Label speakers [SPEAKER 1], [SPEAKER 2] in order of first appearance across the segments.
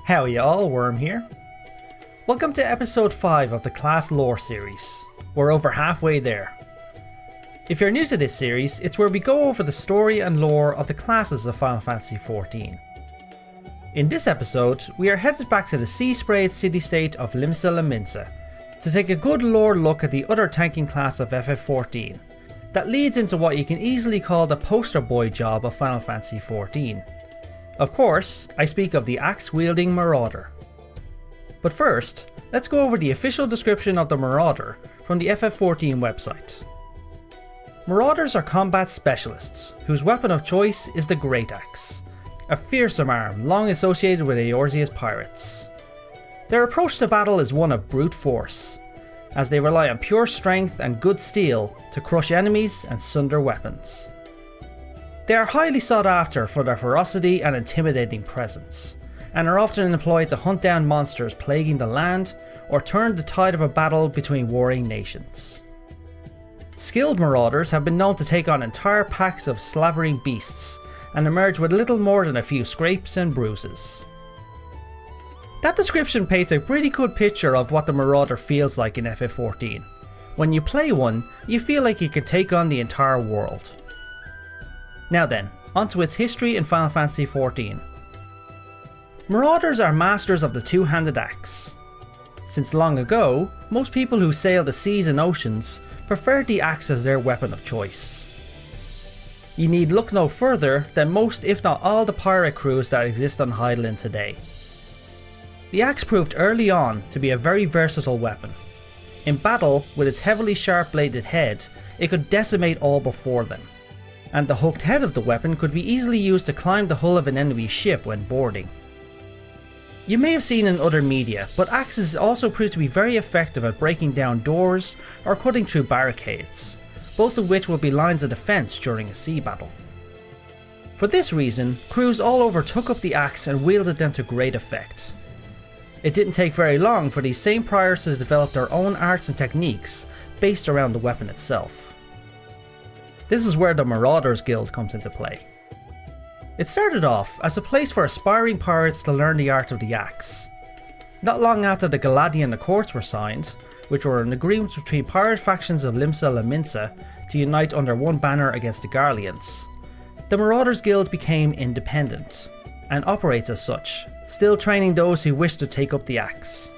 [SPEAKER 1] How y'all, Wyrm here. Welcome to episode 5 of the class lore series. We're over halfway there. If you're new to this series, it's where we go over the story and lore of the classes of Final Fantasy XIV. In this episode, we are headed back to the sea-sprayed city-state of Limion to take a good lore look at the other tanking class of FF14 that leads into what you can easily call the poster boy job of Final Fantasy XIV. Of course, I speak of the axe-wielding Marauder. But first, let's go over the official description of the Marauder from the FF14 website. Marauders are combat specialists, whose weapon of choice is the Great Axe, a fearsome arm long associated with Eorzea's pirates. Their approach to battle is one of brute force, as they rely on pure strength and good steel to crush enemies and sunder weapons. They are highly sought after for their ferocity and intimidating presence, and are often employed to hunt down monsters plaguing the land or turn the tide of a battle between warring nations. Skilled marauders have been known to take on entire packs of slavering beasts and emerge with little more than a few scrapes and bruises. That description paints a pretty good picture of what the Marauder feels like in FF14. When you play one, you feel like you can take on the entire world. Now then, onto its history in Final Fantasy XIV. Marauders are masters of the two-handed axe. Since long ago, most people who sail the seas and oceans preferred the axe as their weapon of choice. You need look no further than most if not all the pirate crews that exist on Hydaelyn today. The axe proved early on to be a very versatile weapon. In battle, with its heavily sharp-bladed head, it could decimate all before them, and the hooked head of the weapon could be easily used to climb the hull of an enemy ship when boarding. You may have seen in other media, but axes also proved to be very effective at breaking down doors or cutting through barricades, both of which would be lines of defence during a sea battle. For this reason, crews all over took up the axe and wielded them to great effect. It didn't take very long for these same pirates to develop their own arts and techniques based around the weapon itself. This is where the Marauders Guild comes into play. It started off as a place for aspiring pirates to learn the art of the axe. Not long after the Galadian Accords were signed, which were an agreement between pirate factions of Limion to unite under one banner against the Garleans, the Marauders Guild became independent, and operates as such, still training those who wish to take up the axe.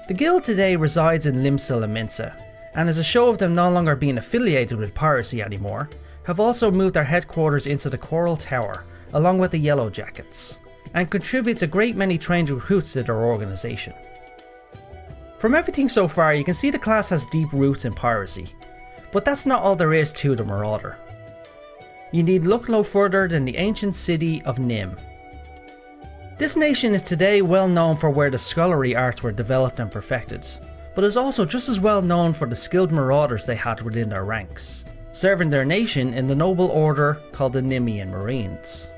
[SPEAKER 1] The guild today resides in Limion, and as a show of them no longer being affiliated with piracy anymore, have also moved their headquarters into the Coral Tower, along with the Yellow Jackets, and contributes a great many trained recruits to their organisation. From everything so far, you can see the class has deep roots in piracy, but that's not all there is to the Marauder. You need look no further than the ancient city of Nim. This nation is today well known for where the scholarly arts were developed and perfected, but is also just as well known for the skilled marauders they had within their ranks, serving their nation in the noble order called the Limion Marines.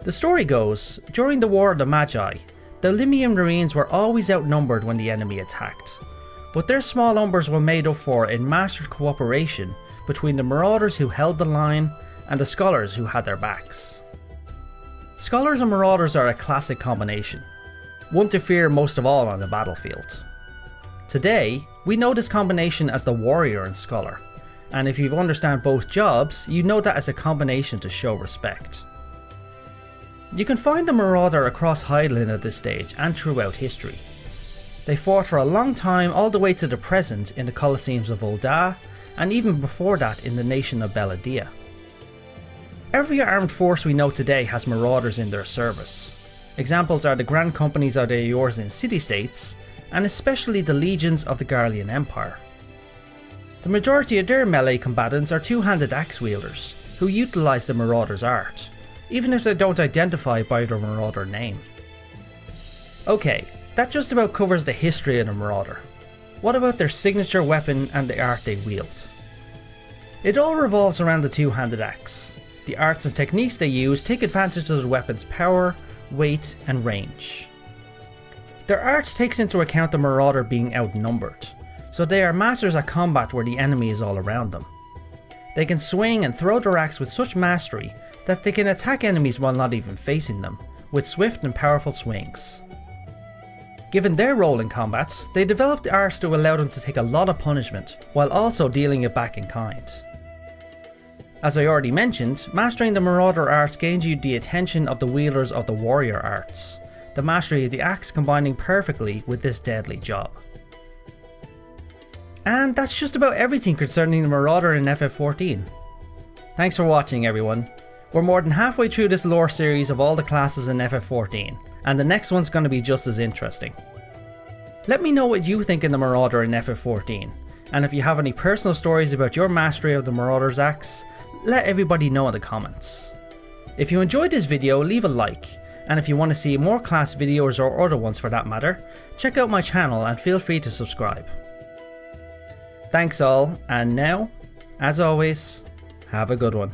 [SPEAKER 1] The story goes, during the War of the Magi, the Limion Marines were always outnumbered when the enemy attacked, but their small numbers were made up for in mastered cooperation between the marauders who held the line and the scholars who had their backs. Scholars and marauders are a classic combination, one to fear most of all on the battlefield. Today, we know this combination as the warrior and scholar, and if you understand both jobs, you know that as a combination to show respect. You can find the Marauder across Hydaelyn at this stage and throughout history. They fought for a long time all the way to the present in the Colosseums of Ul'dah, and even before that in the nation of Belladia. Every armed force we know today has Marauders in their service. Examples are the Grand Companies of the Eorzean city-states, and especially the legions of the Garlean Empire. The majority of their melee combatants are two-handed axe wielders, who utilise the Marauder's art, even if they don't identify by their Marauder name. Okay, that just about covers the history of the Marauder. What about their signature weapon and the art they wield? It all revolves around the two-handed axe. The arts and techniques they use take advantage of the weapon's power, weight and range. Their art takes into account the Marauder being outnumbered, so they are masters at combat where the enemy is all around them. They can swing and throw their axe with such mastery that they can attack enemies while not even facing them, with swift and powerful swings. Given their role in combat, they developed arts to allow them to take a lot of punishment, while also dealing it back in kind. As I already mentioned, mastering the Marauder arts gains you the attention of the wielders of the warrior arts, the mastery of the axe combining perfectly with this deadly job. And that's just about everything concerning the Marauder in FF14. Thanks for watching everyone. We're more than halfway through this lore series of all the classes in FF14, and the next one's going to be just as interesting. Let me know what you think of the Marauder in FF14, and if you have any personal stories about your mastery of the Marauder's axe, let everybody know in the comments. If you enjoyed this video, leave a like, and if you want to see more class videos or other ones for that matter, check out my channel and feel free to subscribe. Thanks all, and now, as always, have a good one.